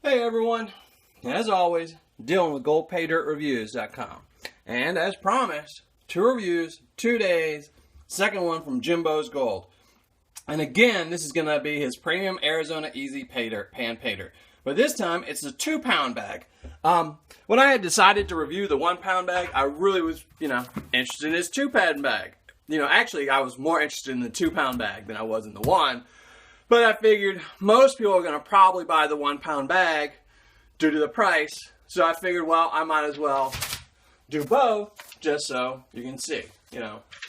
Hey everyone, as always, dealing with PayDirtReviews.com. And as promised, 2 reviews, 2 days, second one from Jimbo's Gold. And again, this is going to be his premium Arizona Easy Paydirt, Paydirt. But this time, it's a 2-pound bag. When I had decided to review the 1-pound bag, I really was, interested in his 2-pound bag. Actually, I was more interested in the 2-pound bag than I was in the 1. But I figured most people are going to probably buy the 1-pound bag due to the price. So I figured, well, I might as well do both just so you can see.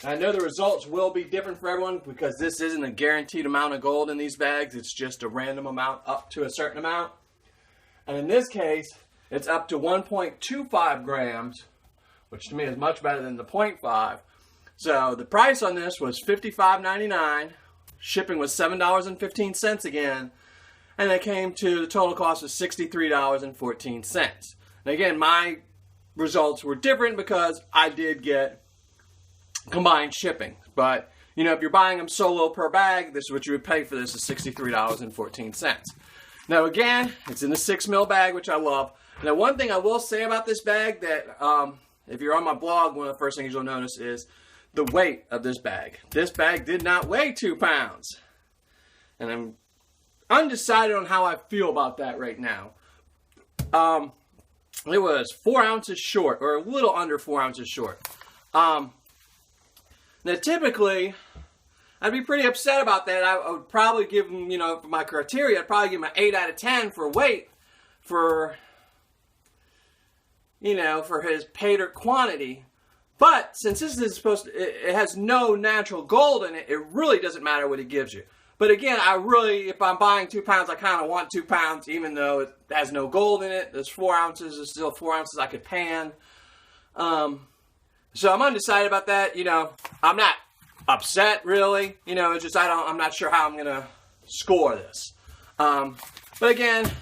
I know the results will be different for everyone because this isn't a guaranteed amount of gold in these bags. It's just a random amount up to a certain amount. And in this case, it's up to 1.25 grams, which to me is much better than the 0.5. So the price on this was $55.99. Shipping was $7.15 again, and it came to the total cost of $63.14. And again, my results were different because I did get combined shipping. But, if you're buying them solo per bag, this is what you would pay for this is $63.14. Now again, it's in the 6 mil bag, which I love. Now one thing I will say about this bag that, if you're on my blog, one of the first things you'll notice is the weight of this bag. This bag did not weigh 2 pounds. And I'm undecided on how I feel about that right now. It was 4 ounces short, or a little under 4 ounces short. Now typically, I'd be pretty upset about that. I would probably give him, for my criteria, I'd probably give him an 8 out of 10 for weight, for his Paydirt quantity. But since this is it has no natural gold in it, it really doesn't matter what it gives you. But again, if I'm buying 2 pounds, I kind of want 2 pounds, even though it has no gold in it. There's 4 ounces, there's still 4 ounces I could pan. So I'm undecided about that. I'm not upset really. It's just I'm not sure how I'm gonna score this. But again,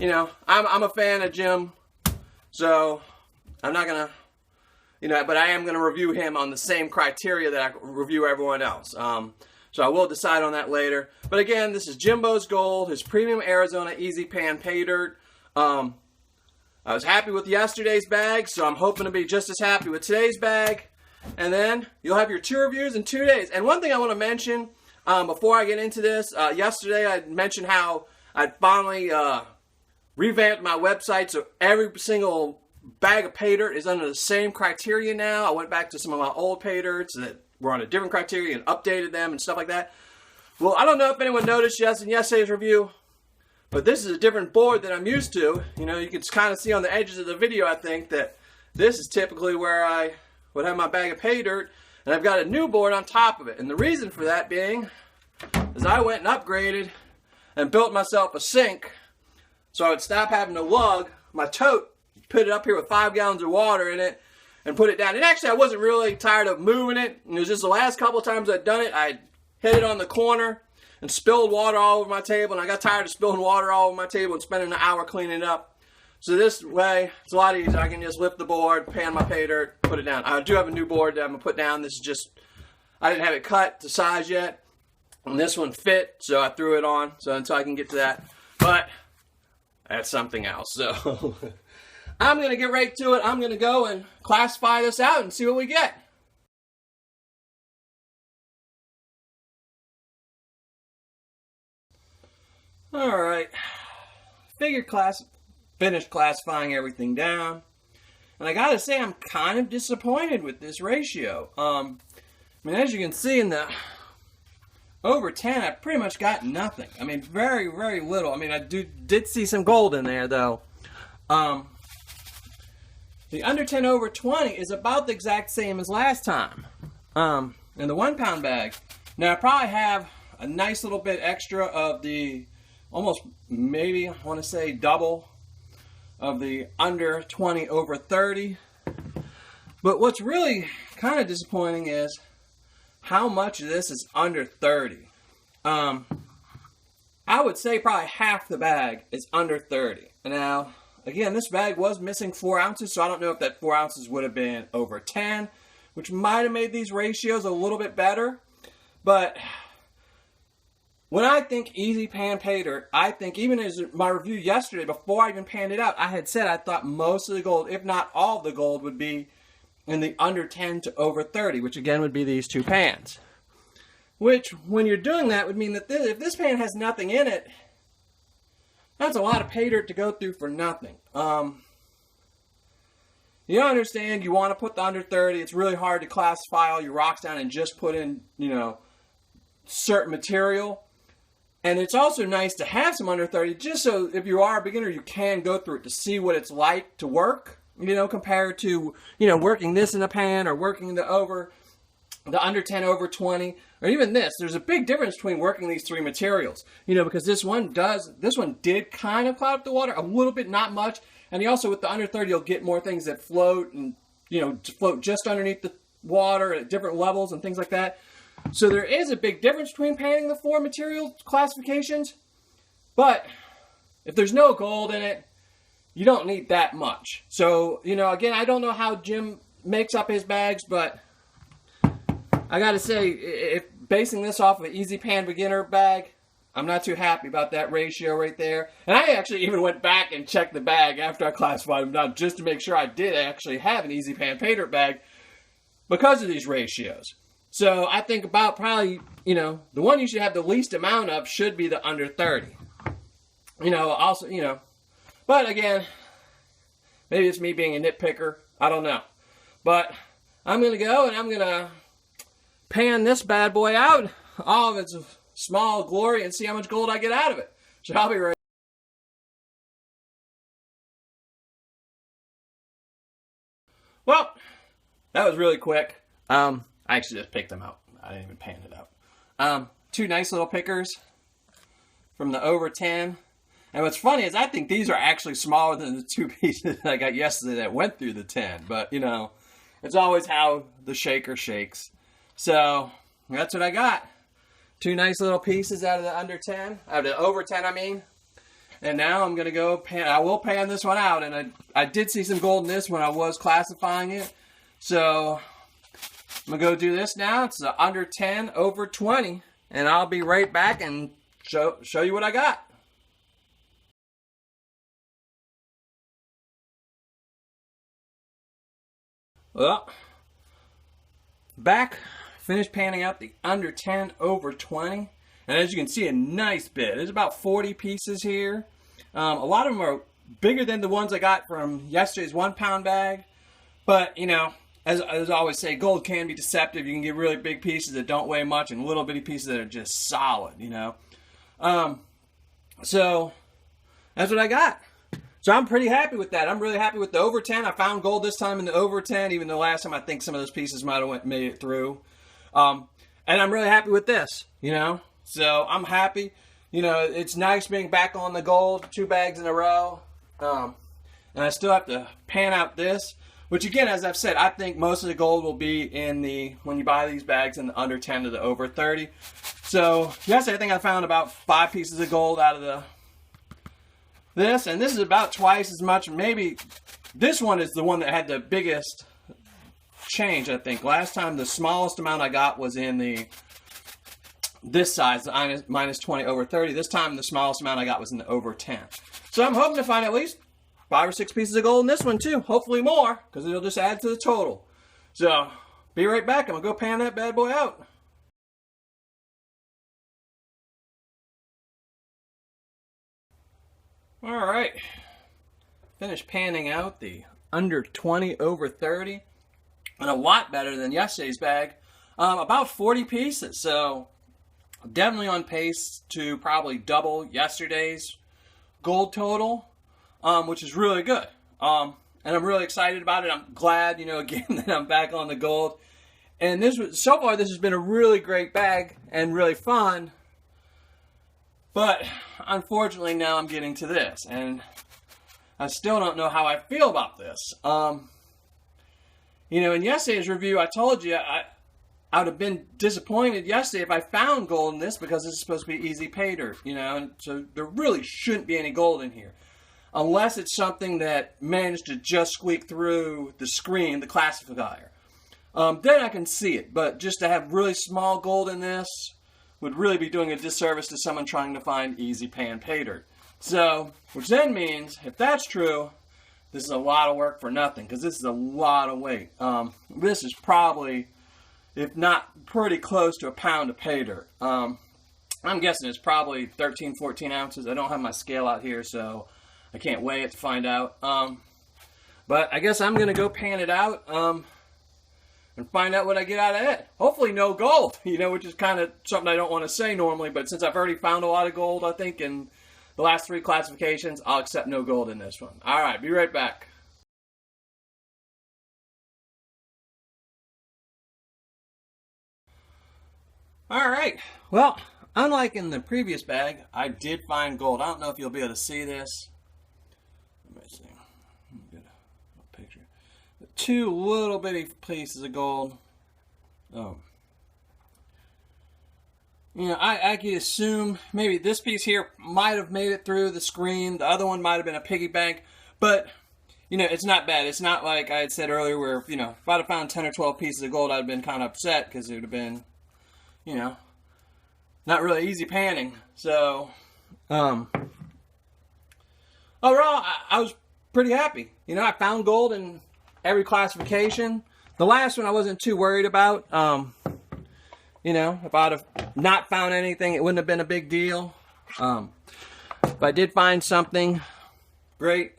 I'm a fan of Jim, so I'm not gonna. But I am going to review him on the same criteria that I review everyone else. So I will decide on that later. But again, this is Jimbo's Gold, his premium Arizona Easy Pan Paydirt. I was happy with yesterday's bag, so I'm hoping to be just as happy with today's bag. And then you'll have your 2 reviews in 2 days. And one thing I want to mention before I get into this, yesterday I mentioned how I'd finally revamped my website so every single bag of Paydirt is under the same criteria now. I went back to some of my old Paydirts that were on a different criteria and updated them and stuff like that. Well, I don't know if anyone noticed in yesterday's review, but this is a different board than I'm used to. You can kind of see on the edges of the video, I think, that this is typically where I would have my bag of Paydirt, and I've got a new board on top of it. And the reason for that being is I went and upgraded and built myself a sink so I would stop having to lug my tote, put it up here with 5 gallons of water in it, and put it down. And actually, I wasn't really tired of moving it. It was just the last couple of times I'd done it, I hit it on the corner and spilled water all over my table. And I got tired of spilling water all over my table and spending an hour cleaning it up. So this way, it's a lot easier. I can just lift the board, pan my Paydirt, put it down. I do have a new board that I'm going to put down. This is just, I didn't have it cut to size yet. And this one fit, so I threw it on. So until I can get to that. But that's something else. So I'm going to get right to it. I'm going to go and classify this out and see what we get. Alright. Finished classifying everything down. And I gotta say, I'm kind of disappointed with this ratio. As you can see in the over 10, I pretty much got nothing. Very, very little. I did see some gold in there, though. The under 10 over 20 is about the exact same as last time in the 1-pound bag. Now I probably have a nice little bit extra of the almost maybe I want to say double of the under 20 over 30. But what's really kind of disappointing is how much of this is under 30. I would say probably half the bag is under 30. Now, again, this bag was missing 4 ounces, so I don't know if that 4 ounces would have been over 10, which might have made these ratios a little bit better. But when I think easy pan pay dirt, I think, even as my review yesterday, before I even panned it out, I had said I thought most of the gold, if not all of the gold, would be in the under 10 to over 30, which again would be these two pans. Which, when you're doing that, would mean that if this pan has nothing in it, that's a lot of pay dirt to go through for nothing. You understand, you want to put the under 30. It's really hard to classify all your rocks down and just put in, certain material. And it's also nice to have some under 30, just so if you are a beginner, you can go through it to see what it's like to work, compared to, working this in a pan or working the under 10 over 20, or even this. There's a big difference between working these three materials, because this one did kind of cloud up the water a little bit, not much. And you also, with the under 30, you'll get more things that float and, float just underneath the water at different levels and things like that. So there is a big difference between panning the four material classifications. But if there's no gold in it, you don't need that much. So, again, I don't know how Jim makes up his bags, but I got to say, if basing this off of an easy pan beginner bag, I'm not too happy about that ratio right there. And I actually even went back and checked the bag after I classified them down just to make sure I did actually have an easy pan pay dirt bag because of these ratios. So I think about probably, the one you should have the least amount of should be the under 30. But again, maybe it's me being a nitpicker. I don't know. But I'm going to go and I'm going to pan this bad boy out, all of its small glory, and see how much gold I get out of it. So I'll be right. Well, that was really quick. I actually just picked them out. I didn't even pan it out. Two nice little pickers from the over 10. And what's funny is I think these are actually smaller than the two pieces that I got yesterday that went through the 10. But, it's always how the shaker shakes. So that's what I got. Two nice little pieces out of the under 10. Out of the over 10, I mean. And now I'm going to go pan. I will pan this one out. And I did see some gold in this when I was classifying it. So I'm going to go do this now. It's the under 10 over 20. And I'll be right back and show you what I got. Well, back, finished panning out the under 10 over 20. And as you can see, a nice bit. There's about 40 pieces here. A lot of them are bigger than the ones I got from yesterday's 1 pound bag. But, as I always say, gold can be deceptive. You can get really big pieces that don't weigh much and little bitty pieces that are just solid, So that's what I got. So I'm pretty happy with that. I'm really happy with the over 10. I found gold this time in the over 10, even though last time I think some of those pieces might have made it through. And I'm really happy with this, So I'm happy. It's nice being back on the gold, 2 bags in a row. And I still have to pan out this, which again, as I've said, I think most of the gold will be when you buy these bags, in the under 10 to the over 30. So yesterday I think I found about 5 pieces of gold out of this, and this is about twice as much. Maybe this one is the one that had the biggest change, I think. Last time the smallest amount I got was in this size, the minus 20 over 30. This time the smallest amount I got was in the over 10. So I'm hoping to find at least 5 or 6 pieces of gold in this one too. Hopefully more, because it'll just add to the total. So be right back. I'm going to go pan that bad boy out. All right, finished panning out the under 20 over 30, and a lot better than yesterday's bag. About 40 pieces, so definitely on pace to probably double yesterday's gold total, which is really good. And I'm really excited about it. I'm glad, again, that I'm back on the gold. And so far this has been a really great bag and really fun. But unfortunately, now I'm getting to this, and I still don't know how I feel about this. In yesterday's review, I told you I would have been disappointed yesterday if I found gold in this, because this is supposed to be easy pay dirt, and so there really shouldn't be any gold in here. Unless it's something that managed to just squeak through the screen, the classifier. Then I can see it, but just to have really small gold in this, would really be doing a disservice to someone trying to find easy pan pay dirt. So, which then means, if that's true, this is a lot of work for nothing, because this is a lot of weight. This is probably, if not pretty close to a pound of pay dirt. I'm guessing it's probably 13, 14 ounces. I don't have my scale out here, so I can't weigh it to find out. But I guess I'm going to go pan it out and find out what I get out of it. Hopefully no gold, which is kind of something I don't want to say normally, but since I've already found a lot of gold, I think, in the last 3 classifications, I'll accept no gold in this one. All right, be right back. All right, well, unlike in the previous bag, I did find gold. I don't know if you'll be able to see this. Let me see. Get a picture. 2 little bitty pieces of gold. I could assume maybe this piece here might have made it through the screen. The other one might have been a piggy bank. But, it's not bad. It's not like I had said earlier where, if I'd have found 10 or 12 pieces of gold, I'd have been kind of upset because it would have been, not really easy panning. So, overall, I was pretty happy. I found gold in every classification. The last one I wasn't too worried about. If I'd have not found anything, it wouldn't have been a big deal. But I did find something great.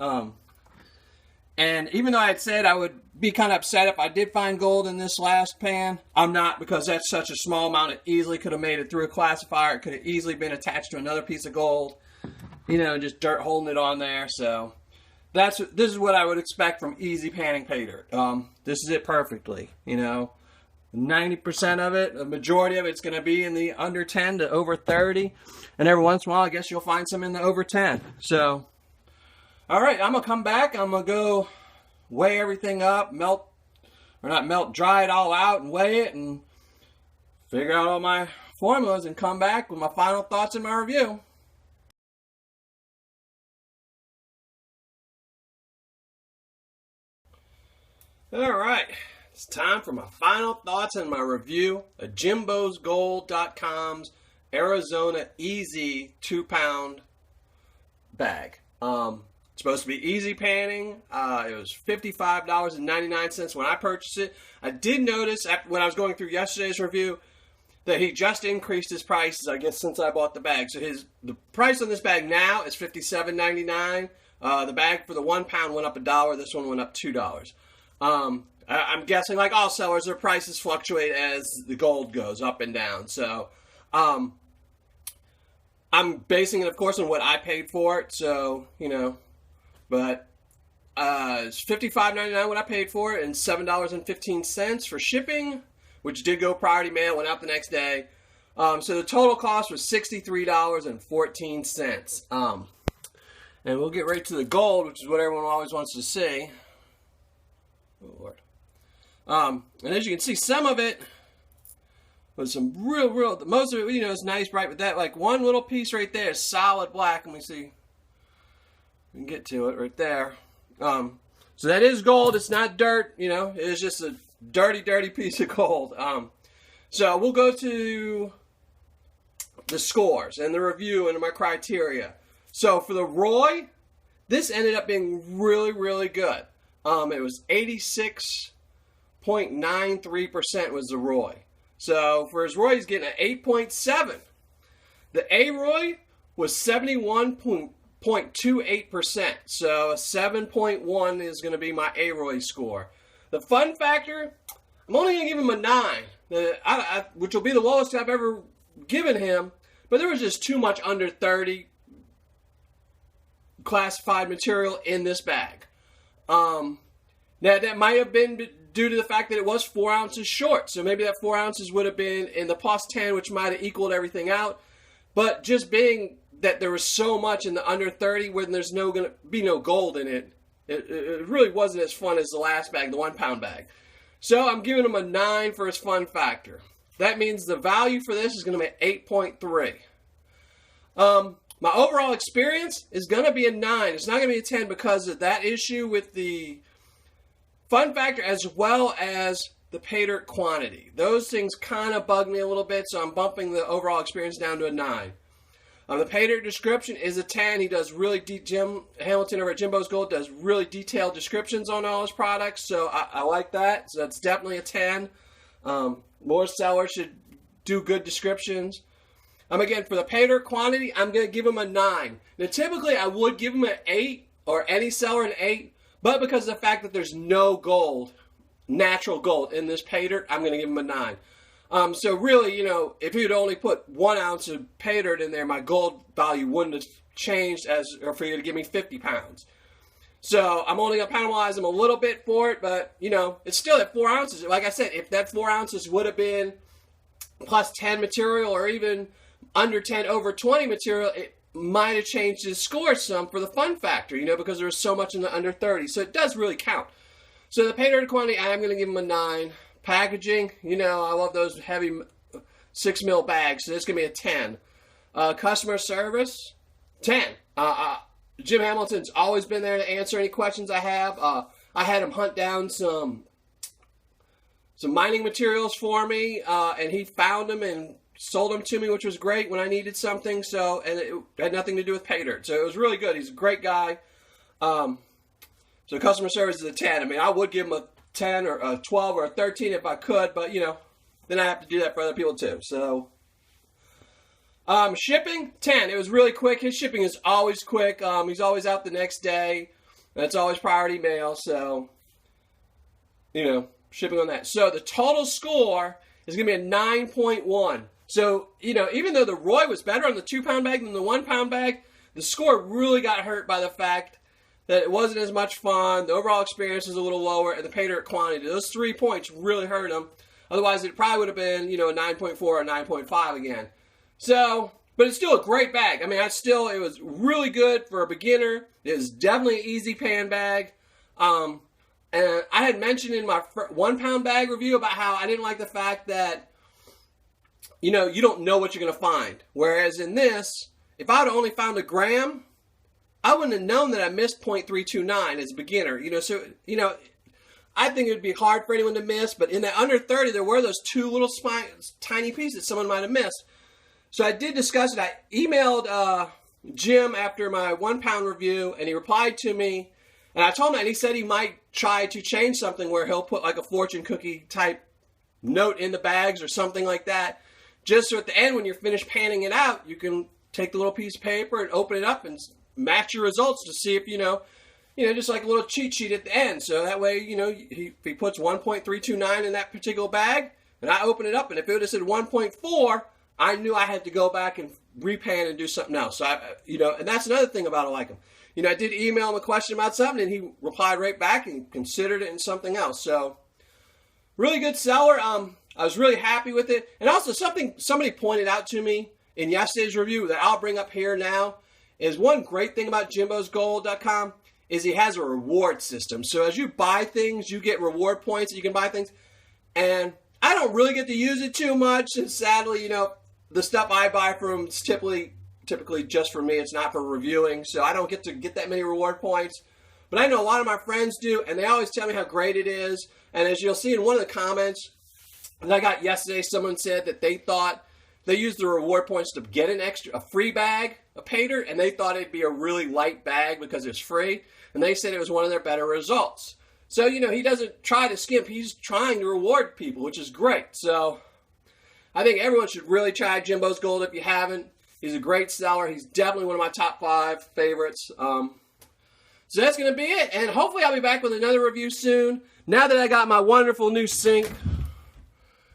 And even though I had said I would be kind of upset if I did find gold in this last pan, I'm not, because that's such a small amount. It easily could have made it through a classifier. It could have easily been attached to another piece of gold. Just dirt holding it on there. So this is what I would expect from easy panning pay dirt. This is it perfectly. 90% of it, the majority of it's going to be in the under 10 to over 30. And every once in a while, I guess you'll find some in the over 10. So, all right, I'm going to come back. I'm going to go weigh everything up, dry it all out and weigh it and figure out all my formulas and come back with my final thoughts and my review. All right. It's time for my final thoughts and my review of JimbosGold.com's Arizona Easy 2-pound bag. It's supposed to be easy panning. It was $55.99 when I purchased it. I did notice when I was going through yesterday's review that he just increased his prices, I guess, since I bought the bag. So the price on this bag now is $57.99. The bag for the 1 pound went up $1. This one went up $2. I'm guessing, like all sellers, their prices fluctuate as the gold goes up and down. So, I'm basing it, of course, on what I paid for it. So, but it's $55.99 what I paid for it, and $7.15 for shipping, which did go priority mail, went out the next day. So the total cost was $63.14. And we'll get right to the gold, which is what everyone always wants to see. Oh, Lord. And as you can see, some of it was some most of it, is nice, bright, but that, like, one little piece right there is solid black, and we see, we can get to it right there. So that is gold. It's not dirt, it is just a dirty, dirty piece of gold. So we'll go to the scores and the review and my criteria. So for the Roy, this ended up being really, really good. It was 86.93% was the Roy. So for his Roy, he's getting an 8.7. The A Roy was 71.28%. So a 7.1 is going to be my A Roy score. The fun factor, I'm only going to give him a 9, which will be the lowest I've ever given him. But there was just too much under 30 classified material in this bag. Now, that might have been due to the fact that it was 4 ounces short. So maybe that 4 ounces would have been in the plus 10, which might have equaled everything out. But just being that there was so much in the under 30 when there's going to be no gold in it, it really wasn't as fun as the last bag, the 1 pound bag. So I'm giving him a 9 for his fun factor. That means the value for this is going to be 8.3. My overall experience is going to be a 9. It's not going to be a 10 because of that issue with the fun factor as well as the Paydirt quantity. Those things kind of bug me a little bit, so I'm bumping the overall experience down to a 9. The Paydirt description is a 10. He does really Jim Hamilton over at Jimbo's Gold does really detailed descriptions on all his products, so I like that. So that's definitely a 10. More sellers should do good descriptions. Again, for the Paydirt quantity, I'm going to give him a 9. Now, typically, I would give him an 8, or any seller an 8, but because of the fact that there's no gold, natural gold in this Paydirt, I'm going to give him a 9. So really, if you'd only put 1 ounce of Paydirt in there, my gold value wouldn't have changed or for you to give me 50 pounds. So I'm only going to penalize him a little bit for it, but, it's still at 4 ounces. Like I said, if that 4 ounces would have been plus 10 material or even under 10 over 20 material, it might have changed his score some for the fun factor, because there was so much in the under 30. So it does really count. So the Paydirt quantity, I'm going to give him a 9. Packaging, I love those heavy 6 mil bags, so this is going to be a 10. Customer service, 10. Jim Hamilton's always been there to answer any questions I have. I had him hunt down some mining materials for me, and he found them and sold them to me, which was great when I needed something. So, and it had nothing to do with Paydirt, so it was really good. He's a great guy. So customer service is a 10. I would give him a 10 or a 12 or a 13 if I could, but then I have to do that for other people too. So shipping, 10. It was really quick. His shipping is always quick. He's always out the next day. That's always priority mail. So shipping on that. So the total score is going to be a 9.1. So even though the Roy was better on the 2-pound bag than the 1-pound bag, the score really got hurt by the fact that it wasn't as much fun, the overall experience is a little lower, and the Paydirt quantity. Those 3 points really hurt him. Otherwise, it probably would have been, a 9.4 or a 9.5 again. So, but it's still a great bag. It was really good for a beginner. It was definitely an easy pan bag. And I had mentioned in my 1-pound bag review about how I didn't like the fact that, you don't know what you're going to find. Whereas in this, if I had only found a gram, I wouldn't have known that I missed 0.329 as a beginner. I think it would be hard for anyone to miss, but in that under 30, there were those 2 little tiny pieces someone might have missed. So I did discuss it. I emailed Jim after my 1-pound review, and he replied to me, and I told him that, and he said he might try to change something where he'll put like a fortune cookie type note in the bags or something like that, just so at the end when you're finished panning it out, you can take the little piece of paper and open it up and match your results to see if, just like a little cheat sheet at the end. So that way, he puts 1.329 in that particular bag, and I open it up, and if it would have said 1.4, I knew I had to go back and repan and do something else. So, and that's another thing about I like him. I did email him a question about something, and he replied right back and considered it in something else. So, really good seller. I was really happy with it. And also somebody pointed out to me in yesterday's review that I'll bring up here now is one great thing about jimbosgold.com is he has a reward system. So as you buy things, you get reward points that you can buy things. And I don't really get to use it too much. And sadly, the stuff I buy from is typically just for me. It's not for reviewing. So I don't get to get that many reward points. But I know a lot of my friends do, and they always tell me how great it is. And as you'll see in one of the comments that I got yesterday, someone said that they thought they used the reward points to get a free bag of Paydirt, and they thought it'd be a really light bag because it's free, and they said it was one of their better results. So, he doesn't try to skimp. He's trying to reward people, which is great. So, I think everyone should really try Jimbo's Gold if you haven't. He's a great seller. He's definitely one of my top 5 favorites. So that's going to be it, and hopefully I'll be back with another review soon. Now that I got my wonderful new sink,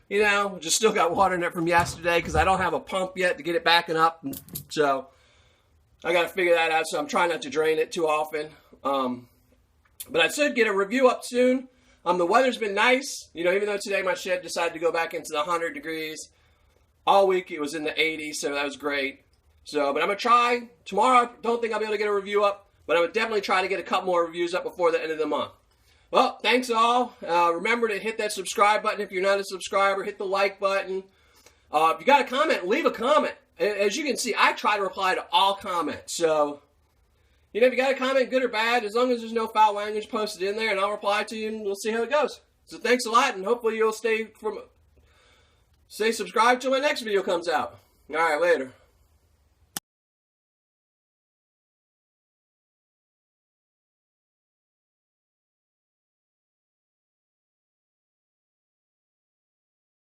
just still got water in it from yesterday because I don't have a pump yet to get it backing up. So I got to figure that out. So I'm trying not to drain it too often. But I should get a review up soon. The weather's been nice. Even though today my shed decided to go back into the 100 degrees. All week it was in the 80s, so that was great. So, but I'm going to try. Tomorrow I don't think I'll be able to get a review up. But I'm going to definitely try to get a couple more reviews up before the end of the month. Well, thanks all. Remember to hit that subscribe button if you're not a subscriber. Hit the like button. If you got a comment, leave a comment. As you can see, I try to reply to all comments. So, if you got a comment, good or bad, as long as there's no foul language posted in there, and I'll reply to you, and we'll see how it goes. So thanks a lot, and hopefully you'll stay subscribed till my next video comes out. All right, later.